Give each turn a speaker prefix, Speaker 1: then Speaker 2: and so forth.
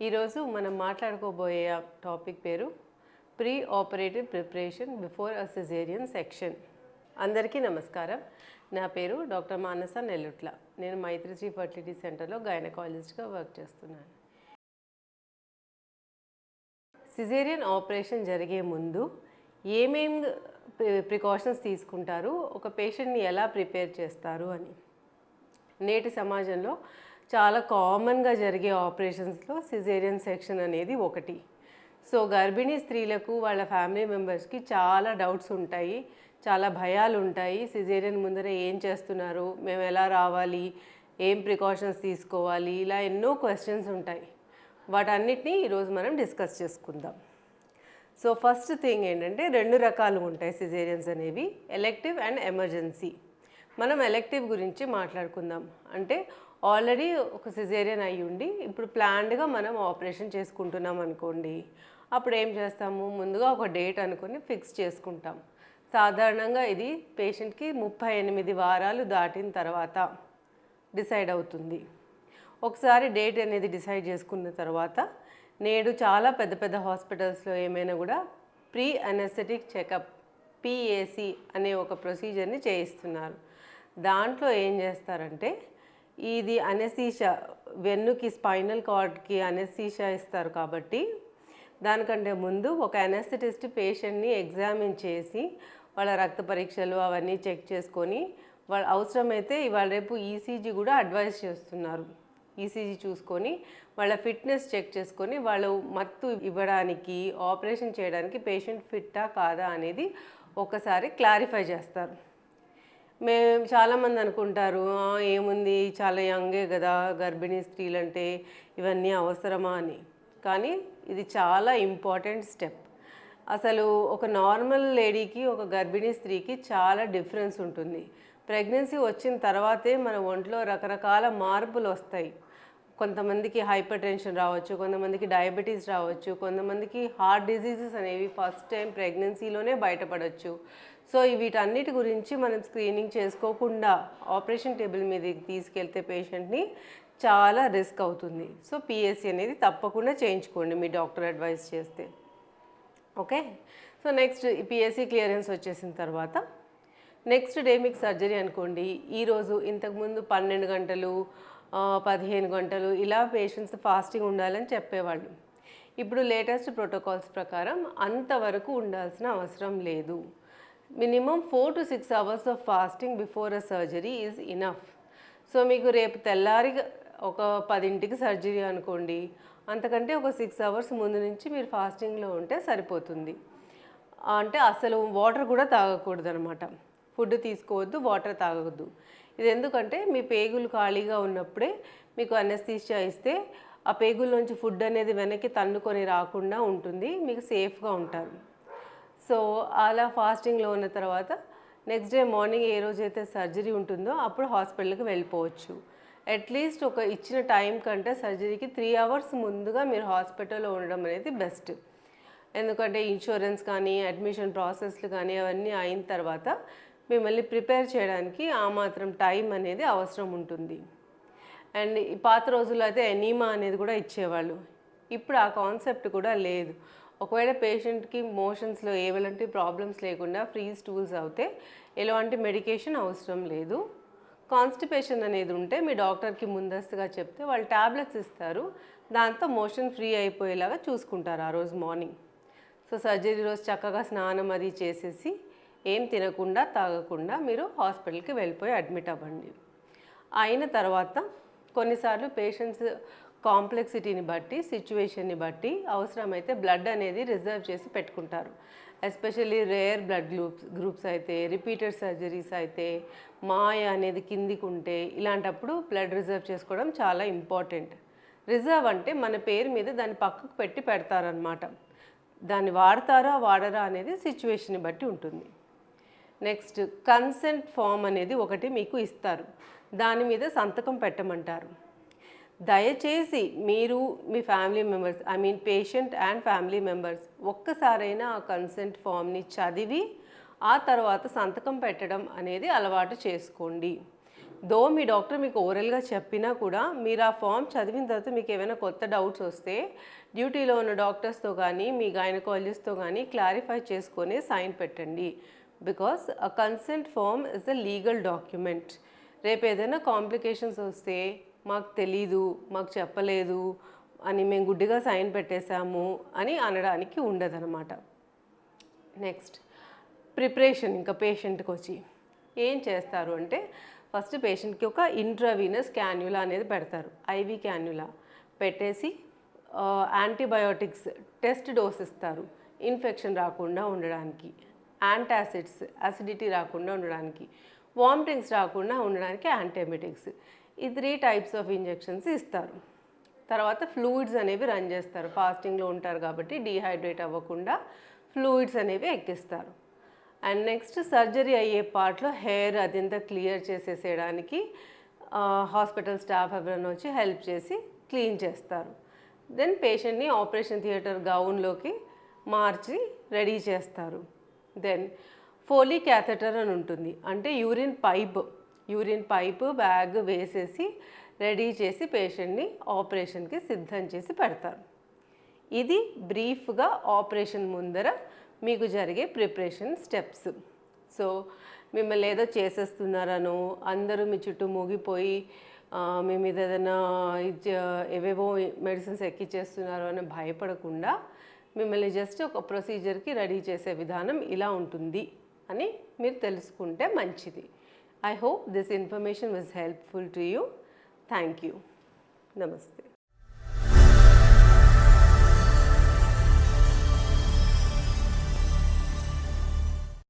Speaker 1: ఈరోజు మనం మాట్లాడుకోబోయే టాపిక్ పేరు ప్రీ ఆపరేటివ్ ప్రిపరేషన్ బిఫోర్ అ సిజేరియన్ సెక్షన్. అందరికీ నమస్కారం. నా పేరు డాక్టర్ మానస నెల్లుట్ల. నేను మైత్రిశ్రీ ఫర్టిలిటీ సెంటర్లో గైనకాలజిస్ట్గా వర్క్ చేస్తున్నాను. సిజేరియన్ ఆపరేషన్ జరిగే ముందు ఏమేం ప్రికాషన్స్ తీసుకుంటారు, ఒక పేషెంట్ని ఎలా ప్రిపేర్ చేస్తారు అని. నేటి సమాజంలో చాలా కామన్గా జరిగే ఆపరేషన్స్లో సిజేరియన్ సెక్షన్ అనేది ఒకటి. సో గర్భిణీ స్త్రీలకు వాళ్ళ ఫ్యామిలీ మెంబర్స్కి చాలా డౌట్స్ ఉంటాయి, చాలా భయాలు ఉంటాయి. సిజేరియన్ ముందర ఏం చేస్తున్నారు, మేము ఎలా రావాలి, ఏం ప్రికాషన్స్ తీసుకోవాలి, ఇలా ఎన్నో క్వశ్చన్స్ ఉంటాయి. వాటన్నిటినీ ఈరోజు మనం డిస్కస్ చేసుకుందాం. సో ఫస్ట్ థింగ్ ఏంటంటే, రెండు రకాలు ఉంటాయి సిజేరియన్స్ అనేవి, ఎలెక్టివ్ అండ్ ఎమర్జెన్సీ. మనం ఎలెక్టివ్ గురించి మాట్లాడుకుందాం. అంటే ఆల్రెడీ ఒక సిజేరియన్ అయ్యి ఉండి ఇప్పుడు ప్లాన్డ్గా మనం ఆపరేషన్ చేసుకుంటున్నాం అనుకోండి, అప్పుడు ఏం చేస్తాము, ముందుగా ఒక డేట్ అనుకొని ఫిక్స్ చేసుకుంటాం. సాధారణంగా ఇది పేషెంట్కి 38 వారాలు దాటిన తర్వాత డిసైడ్ అవుతుంది. ఒకసారి డేట్ అనేది డిసైడ్ చేసుకున్న తర్వాత నేడు చాలా పెద్ద పెద్ద హాస్పిటల్స్లో ఏమైనా కూడా ప్రీ అనెస్థెటిక్ చెకప్ పిఏసి అనే ఒక ప్రొసీజర్ని చేయిస్తున్నారు. దాంట్లో ఏం చేస్తారంటే, ఇది అనెస్థీషియా, వెన్నుకి స్పైనల్ కార్డ్కి అనెస్థీషియా ఇస్తారు కాబట్టి దానికంటే ముందు ఒక అనెస్థెటిస్ట్ పేషెంట్ని ఎగ్జామిన్ చేసి వాళ్ళ రక్త పరీక్షలు అవన్నీ చెక్ చేసుకొని, వాళ్ళ అవసరమైతే ఇవాళ రేపు ఈసీజీ కూడా అడ్వైస్ చేస్తున్నారు. ఈసీజీ చూసుకొని వాళ్ళ ఫిట్నెస్ చెక్ చేసుకొని వాళ్ళు మత్తు ఇవ్వడానికి, ఆపరేషన్ చేయడానికి పేషెంట్ ఫిట్టా కాదా అనేది ఒకసారి క్లారిఫై చేస్తారు. చాలామంది అనుకుంటారు, ఏముంది చాలా యంగే కదా గర్భిణీ స్త్రీలు అంటే, ఇవన్నీ అవసరమా అని. కానీ ఇది చాలా ఇంపార్టెంట్ స్టెప్. అసలు ఒక నార్మల్ లేడీకి ఒక గర్భిణీ స్త్రీకి చాలా డిఫరెన్స్ ఉంటుంది. ప్రెగ్నెన్సీ వచ్చిన తర్వాతే మన ఒంట్లో రకరకాల మార్పులు వస్తాయి. కొంతమందికి హైపర్ టెన్షన్ రావచ్చు, కొంతమందికి డయాబెటీస్ రావచ్చు, కొంతమందికి హార్ట్ డిసీజెస్ అనేవి ఫస్ట్ టైం ప్రెగ్నెన్సీలోనే బయటపడవచ్చు. సో వీటన్నిటి గురించి మనం స్క్రీనింగ్ చేసుకోకుండా ఆపరేషన్ టేబుల్ మీదకి తీసుకెళ్తే పేషెంట్ని చాలా రిస్క్ అవుతుంది. సో పిఎస్సి అనేది తప్పకుండా చేయించుకోండి మీ డాక్టర్ అడ్వైస్ చేస్తే. Okay. So next PSC clearance వచ్చేసిన తర్వాత నెక్స్ట్ డే మీకు సర్జరీ అనుకోండి. ఈరోజు ఇంతకుముందు 12 గంటలు 15 గంటలు ఇలా పేషెంట్స్ ఫాస్టింగ్ ఉండాలని చెప్పేవాళ్ళు. ఇప్పుడు లేటెస్ట్ ప్రోటోకాల్స్ ప్రకారం అంతవరకు ఉండాల్సిన అవసరం లేదు. Minimum 4 to 6 hours of fasting before a surgery is enough. So మీకు రేపు తెల్లారి ఒక 10ంటికి సర్జరీ అనుకోండి, అంతకంటే ఒక 6 hours ముందు నుంచి మీరు ఫాస్టింగ్లో ఉంటే సరిపోతుంది. అంటే అసలు వాటర్ కూడా తాగకూడదు అనమాట. ఫుడ్ తీసుకోవద్దు, వాటర్ తాగవద్దు. ఇది ఎందుకంటే మీ పేగులు ఖాళీగా ఉన్నప్పుడే మీకు అనెస్థీషియా ఇస్తే ఆ పేగుల్లోంచి ఫుడ్ అనేది వెనక్కి తన్నుకొని రాకుండా ఉంటుంది, మీకు సేఫ్గా ఉంటారు. సో అలా ఫాస్టింగ్లో ఉన్న తర్వాత నెక్స్ట్ డే మార్నింగ్ ఏ రోజైతే సర్జరీ ఉంటుందో అప్పుడు హాస్పిటల్కి వెళ్ళిపోవచ్చు. అట్లీస్ట్ ఒక ఇచ్చిన టైం కంటే సర్జరీకి 3 hours ముందుగా మీరు హాస్పిటల్లో ఉండడం అనేది బెస్ట్. ఎందుకంటే ఇన్సూరెన్స్ కానీ అడ్మిషన్ ప్రాసెస్లు కానీ అవన్నీ అయిన తర్వాత మిమ్మల్ని ప్రిపేర్ చేయడానికి ఆ మాత్రం టైం అనేది అవసరం ఉంటుంది. అండ్ ఈ పాత రోజుల్లో అయితే ఎనీమా అనేది కూడా ఇచ్చేవాళ్ళు. ఇప్పుడు ఆ కాన్సెప్ట్ కూడా లేదు. ఒకవేళ పేషెంట్కి మోషన్స్లో ఎలాంటి ప్రాబ్లమ్స్ లేకుండా ఫ్రీ స్టూల్స్ అవుతే ఎలాంటి మెడికేషన్ అవసరం లేదు. కాన్స్టిపేషన్ అనేది ఉంటే మీ డాక్టర్కి ముందస్తుగా చెప్తే వాళ్ళు ట్యాబ్లెట్స్ ఇస్తారు, దాంతో మోషన్ ఫ్రీ అయిపోయేలాగా చూసుకుంటారు ఆ రోజు మార్నింగ్. సో సర్జరీ రోజు చక్కగా స్నానం అది చేసేసి ఏం తినకుండా తాగకుండా మీరు హాస్పిటల్కి వెళ్ళిపోయి అడ్మిట్ అవ్వండి. అయిన తర్వాత కొన్నిసార్లు పేషెంట్స్ కాంప్లెక్సిటీని బట్టి, సిచ్యువేషన్ని బట్టి అవసరమైతే బ్లడ్ అనేది రిజర్వ్ చేసి పెట్టుకుంటారు. ఎస్పెషల్లీ రేర్ బ్లడ్ గ్రూప్స్ అయితే, రిపీటెడ్ సర్జరీస్ అయితే, మాయ అనేది కిందికి ఉంటే, ఇలాంటప్పుడు బ్లడ్ రిజర్వ్ చేసుకోవడం చాలా ఇంపార్టెంట్. రిజర్వ్ అంటే మన పేరు మీద దాన్ని పక్కకు పెట్టి పెడతారనమాట. దాన్ని వాడతారా వాడరా అనేది సిచ్యువేషన్ని బట్టి ఉంటుంది. నెక్స్ట్ కన్సెంట్ ఫామ్ అనేది ఒకటి మీకు ఇస్తారు, దాని మీద సంతకం పెట్టమంటారు. దయచేసి మీరు మీ family members, patient and family members ఒక్కసారైనా ఆ కన్సెంట్ ఫామ్ని చదివి ఆ తర్వాత సంతకం పెట్టడం అనేది అలవాటు చేసుకోండి. దో మీ డాక్టర్ మీకు ఓరల్గా చెప్పినా కూడా మీరు ఆ ఫామ్ చదివిన తర్వాత మీకు ఏమైనా కొత్త డౌట్స్ వస్తే డ్యూటీలో ఉన్న డాక్టర్స్తో కానీ మీ గైనకాలజిస్ట్తో కానీ క్లారిఫై చేసుకొని సైన్ పెట్టండి. Because a consent form is a legal document. రేపు ఏదైనా కాంప్లికేషన్స్ వస్తే మాకు తెలీదు, మాకు చెప్పలేదు అని మేము గుడ్డిగా సైన్ పెట్టేశాము అని అనడానికి ఉండదన్నమాట. Next preparation. ఇంకా పేషెంట్కి వచ్చి ఏం చేస్తారు అంటే ఫస్ట్ పేషెంట్కి ఒక ఇంట్రావీనస్ క్యాన్యులా అనేది పెడతారు. ఐవి క్యాన్యులా పెట్టేసి యాంటీబయోటిక్స్ టెస్ట్ డోస్ ఇస్తారు ఇన్ఫెక్షన్ రాకుండా ఉండడానికి, యాంటాసిడ్స్ అసిడిటీ రాకుండా ఉండడానికి, వామిటింగ్స్ రాకుండా ఉండడానికి యాంటీబయాటిక్స్. ఈ 3 టైప్స్ ఆఫ్ ఇంజెక్షన్స్ ఇస్తారు. తర్వాత ఫ్లూయిడ్స్ అనేవి రన్ చేస్తారు. ఫాస్టింగ్లో ఉంటారు కాబట్టి డీహైడ్రేట్ అవ్వకుండా ఫ్లూయిడ్స్ అనేవి ఎక్కిస్తారు. అండ్ నెక్స్ట్ సర్జరీ అయ్యే పార్ట్లో హెయిర్ అదంతా క్లియర్ చేసేసేయడానికి హాస్పిటల్ స్టాఫ్ ఎవరైనా వచ్చి హెల్ప్ చేసి క్లీన్ చేస్తారు. దెన్ పేషెంట్ని ఆపరేషన్ థియేటర్ గౌన్లోకి మార్చి రెడీ చేస్తారు. దెన్ ఫోలీ క్యాథెటర్ అని ఉంటుంది, అంటే యూరిన్ పైప్ బ్యాగ్ వేసేసి రెడీ చేసి పేషెంట్ని ఆపరేషన్కి సిద్ధం చేసి పెడతారు. ఇది బ్రీఫ్గా ఆపరేషన్ ముందర మీకు జరిగే ప్రిపరేషన్ స్టెప్స్. సో మిమ్మల్ని ఏదో చేసేస్తున్నారనో, అందరూ మీ చుట్టూ మూగిపోయి మీ మీద ఏదైనా ఏవేవో మెడిసిన్స్ ఎక్కిచ్చేస్తున్నారు అని భయపడకుండా మిమ్మల్ని జస్ట్ ఒక ప్రొసీజర్కి రెడీ చేసే విధానం ఇలా ఉంటుంది అని మీరు తెలుసుకుంటే మంచిది. I hope this information was helpful to you. Thank you. నమస్తే.